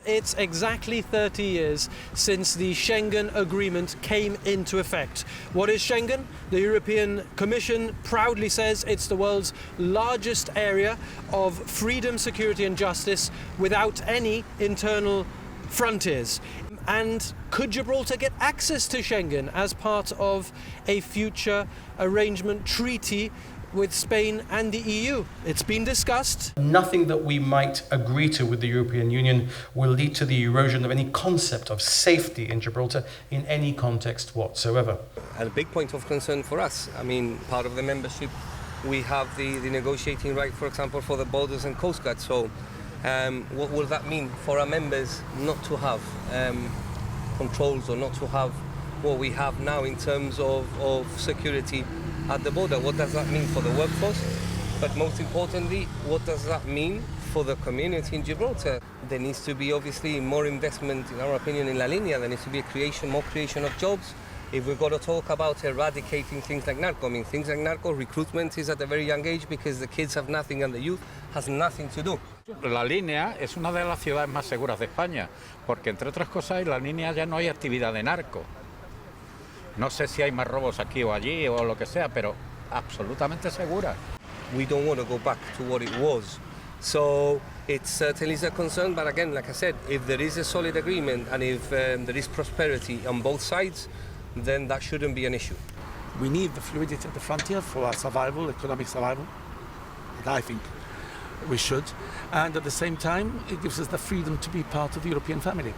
it's exactly 30 years since the Schengen Agreement came into effect. What is Schengen? The European Commission proudly says it's the world's largest area of freedom, security and justice without any internal frontiers. And could Gibraltar get access to Schengen as part of a future arrangement treaty with Spain and the EU? It's been discussed. Nothing that we might agree to with the European Union will lead to the erosion of any concept of safety in Gibraltar in any context whatsoever. And a big point of concern for us, I mean, part of the membership, we have the negotiating right, for example, for the borders and coast guard. So what will that mean for our members not to have controls or not to have what we have now in terms of security at the border? What does that mean for the workforce? But most importantly, what does that mean for the community in Gibraltar? There needs to be obviously more investment, in our opinion, in Linea. There needs to be more creation of jobs. If we've got to talk about eradicating things like narco, I mean, things like narco, recruitment is at a very young age because the kids have nothing and the youth has nothing to do. La Linea es una de las ciudades más seguras de España, porque entre otras cosas en la Linea ya no hay actividad de narco. No sé si hay más robos aquí o allí o lo que sea, pero absolutamente segura. We don't want to go back to what it was. So it certainly is a concern, but again, like I said, if there is a solid agreement and if there is prosperity on both sides, then that shouldn't be an issue. We need the fluidity at the frontier for our survival, economic survival. And I think we should. And at the same time, it gives us the freedom to be part of the European family,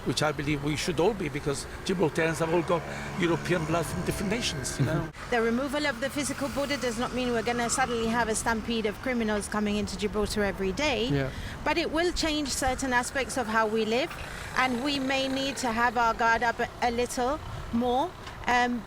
which I believe we should all be, because Gibraltarians have all got European blood from different nations, you know. The removal of the physical border does not mean we're going to suddenly have a stampede of criminals coming into Gibraltar every day, but it will change certain aspects of how we live, and we may need to have our guard up a little more.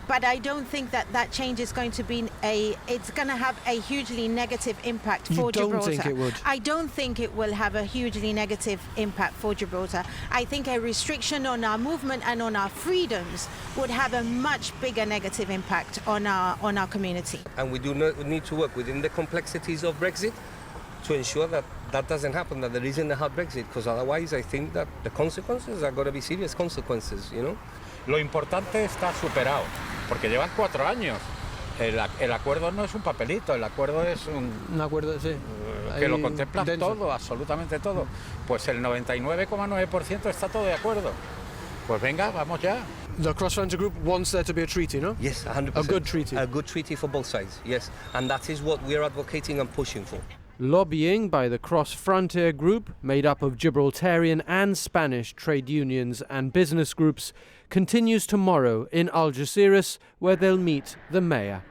But I don't think that change is going to be it's going to have a hugely negative impact for Gibraltar. You don't think it would? I don't think it will have a hugely negative impact for Gibraltar. I think a restriction on our movement and on our freedoms would have a much bigger negative impact on our community. And we do need to work within the complexities of Brexit to ensure that that doesn't happen, that there isn't a hard Brexit, because otherwise I think that the consequences are going to be serious consequences, you know. Lo importante está superado, porque llevan 4 años. El acuerdo no es un papelito, el acuerdo es un acuerdo, sí, que lo contempla todo, absolutamente todo. Pues el 99,9% está todo de acuerdo. Pues venga, vamos ya. The cross-frontier group wants there to be a treaty, no? Yes, 100%. A good treaty. A good treaty for both sides, yes. And that is what we're advocating and pushing for. Lobbying by the cross-frontier group, made up of Gibraltarian and Spanish trade unions and business groups, continues tomorrow in Algeciras, where they'll meet the mayor.